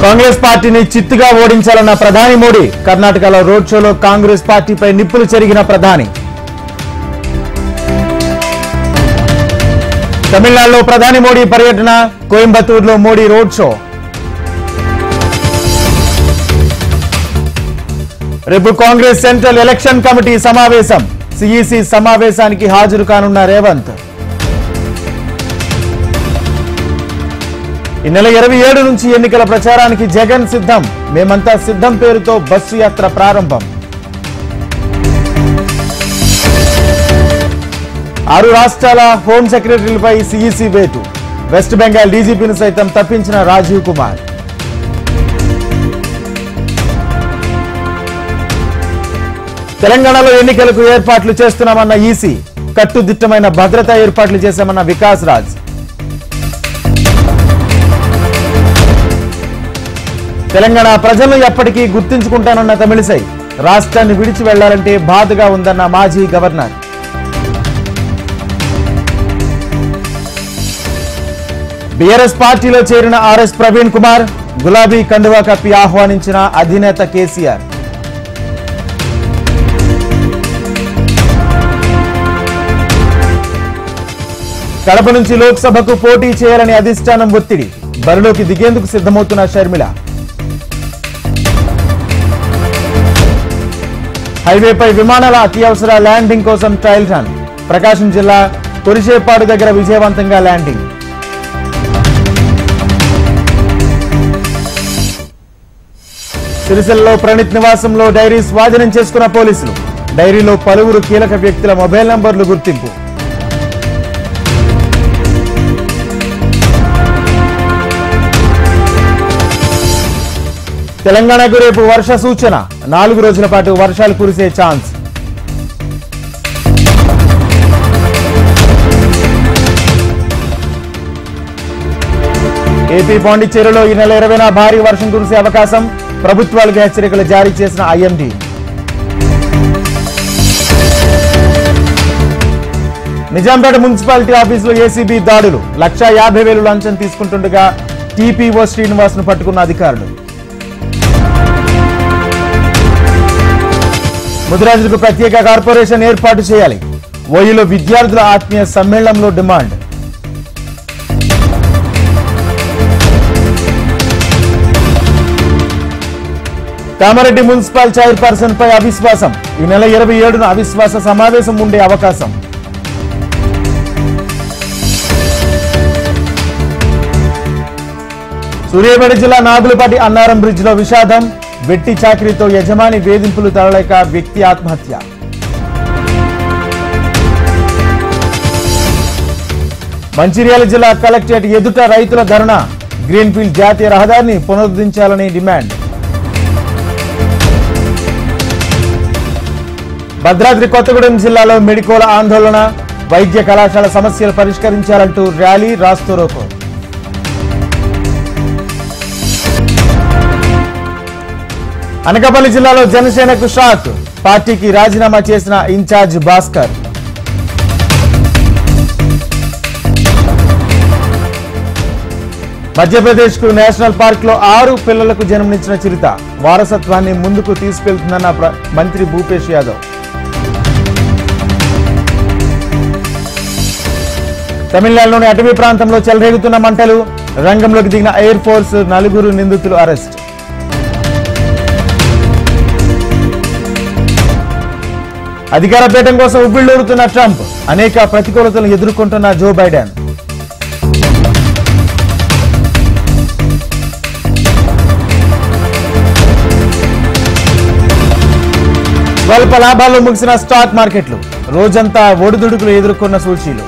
కాంగ్రెస్ పార్టీని చిత్తుగా ఓడించాలన్న ప్రధాని మోడీ కర్ణాటకలో రోడ్ షోలో కాంగ్రెస్ పార్టీపై నిప్పులు చెరిగిన ప్రధాని. తమిళనాడులో ప్రధాని మోడీ పర్యటన, కోయంబత్తూరులో మోడీ రోడ్ షో. రేపు కాంగ్రెస్ సెంట్రల్ ఎలక్షన్ కమిటీ సమావేశం, సిఈసి సమావేశానికి హాజరు కానున్న రేవంత్. ఈ నెల 27 నుంచి ఎన్నికల ప్రచారానికి జగన్ సిద్ధం, మేమంతా సిద్ధం పేరుతో బస్సు యాత్ర ప్రారంభం. 6 రాష్ట్రాల హోం సెక్రటరీలపై సిఈసి వేటు, వెస్ట్ బెంగాల్ డీజీపీని సైతం తప్పించిన రాజీవ్ కుమార్. తెలంగాణలో ఎన్నికలకు ఏర్పాట్లు చేస్తున్నామన్న ఈసీ, కట్టుదిట్టమైన భద్రతా ఏర్పాట్లు చేశామన్న వికాస్ రాజ్. తెలంగాణ ప్రజలను ఎప్పటికీ గుర్తించుకుంటానన్న తమిళిసై, రాష్ట్రాన్ని విడిచి వెళ్లాలంటే బాధగా ఉందన్న మాజీ గవర్నర్. బీఆర్ఎస్ పార్టీలో చేరిన ఆర్ఎస్ ప్రవీణ్ కుమార్, గులాబీ కండువా కప్పి ఆహ్వానించిన అధినేత కేసీఆర్. కడప నుంచి లోక్సభకు పోటీ చేయాలని అధిష్టానం ఒత్తిడి, బరిలోకి దిగేందుకు సిద్ధమవుతున్న షర్మిల. హైవేపై విమానాల అత్యవసర ల్యాండింగ్ కోసం ట్రయల్ రన్, ప్రకాశం జిల్లా కొరిచేపాడు దగ్గర విజయవంతంగా ల్యాండింగ్. సిరిసిల్లలో ప్రణీత్ నివాసంలో డైరీ స్వాధీనం చేసుకున్న పోలీసులు, డైరీలో పలువురు కీలక వ్యక్తుల మొబైల్ నంబర్లు గుర్తింపు. తెలంగాణకు రేపు వర్ష సూచన, 4 రోజుల పాటు వర్షాలు కురిసే ఛాన్స్. ఏపీ పాండిచ్చేరిలో ఈ నెల 20న భారీ వర్షం కురిసే అవకాశం, ప్రభుత్వాలకు హెచ్చరికలు జారీ చేసిన ఐఎండీ. నిజాంపేట మున్సిపాలిటీ ఆఫీసులో ఏసీబీ దాడులు, 1,50,000 లంచం తీసుకుంటుండగా టీపీఓ శ్రీనివాస్ ను పట్టుకున్న అధికారులు. ముదిరాజులకు ప్రత్యేక కార్పొరేషన్ ఏర్పాటు చేయాలి, ఓయూలో విద్యార్థుల ఆత్మీయ సమ్మేళనంలో డిమాండ్. కామారెడ్డి మున్సిపల్ చైర్పర్సన్ పై అవిశ్వాసం, ఈ నెల 27న అవిశ్వాస సమావేశం ఉండే అవకాశం. సూర్యాపేట జిల్లా నాగులపాటి అన్నారం బ్రిడ్జ్ లో విషాదం, వెట్టి చాకరీతో యజమాని వేధింపులు తరలేక వ్యక్తి ఆత్మహత్య. మంచిర్యాల జిల్లా కలెక్టరేట్ ఎదుట రైతుల ధర్నా, గ్రీన్ఫీల్డ్ జాతీయ రహదారిని పునరుద్ధరించాలని డిమాండ్. భద్రాద్రి కొత్తగూడెం జిల్లాలో మెడికోల ఆందోళన, వైద్య కళాశాల సమస్యలు పరిష్కరించాలంటూ ర్యాలీ, రాస్తారోకో. అనకాపల్లి జిల్లాలో జనసేనకు షాక్, పార్టీకి రాజీనామా చేసిన ఇన్ఛార్జ్ భాస్కర్. మధ్యప్రదేశ్ కు నేషనల్ పార్క్ లో 6 పిల్లలకు జన్మనిచ్చిన చిరుత, వారసత్వాన్ని ముందుకు తీసుకెళ్తుందన్న మంత్రి భూపేష్ యాదవ్. తమిళనాడులోని అటవీ ప్రాంతంలో చెలరేగుతున్న మంటలు, రంగంలోకి దిగిన ఎయిర్ ఫోర్స్, 4 నిందితులు అరెస్ట్. అధికార పీఠం కోసం ఉవ్విళ్లూరుతున్న ట్రంప్, అనేక ప్రతికూలతలను ఎదుర్కొంటున్న జో బైడెన్. స్వల్ప లాభాల్లో ముగిసిన స్టాక్ మార్కెట్లు, రోజంతా ఒడిదుడుకులు ఎదుర్కొన్న సూచీలు.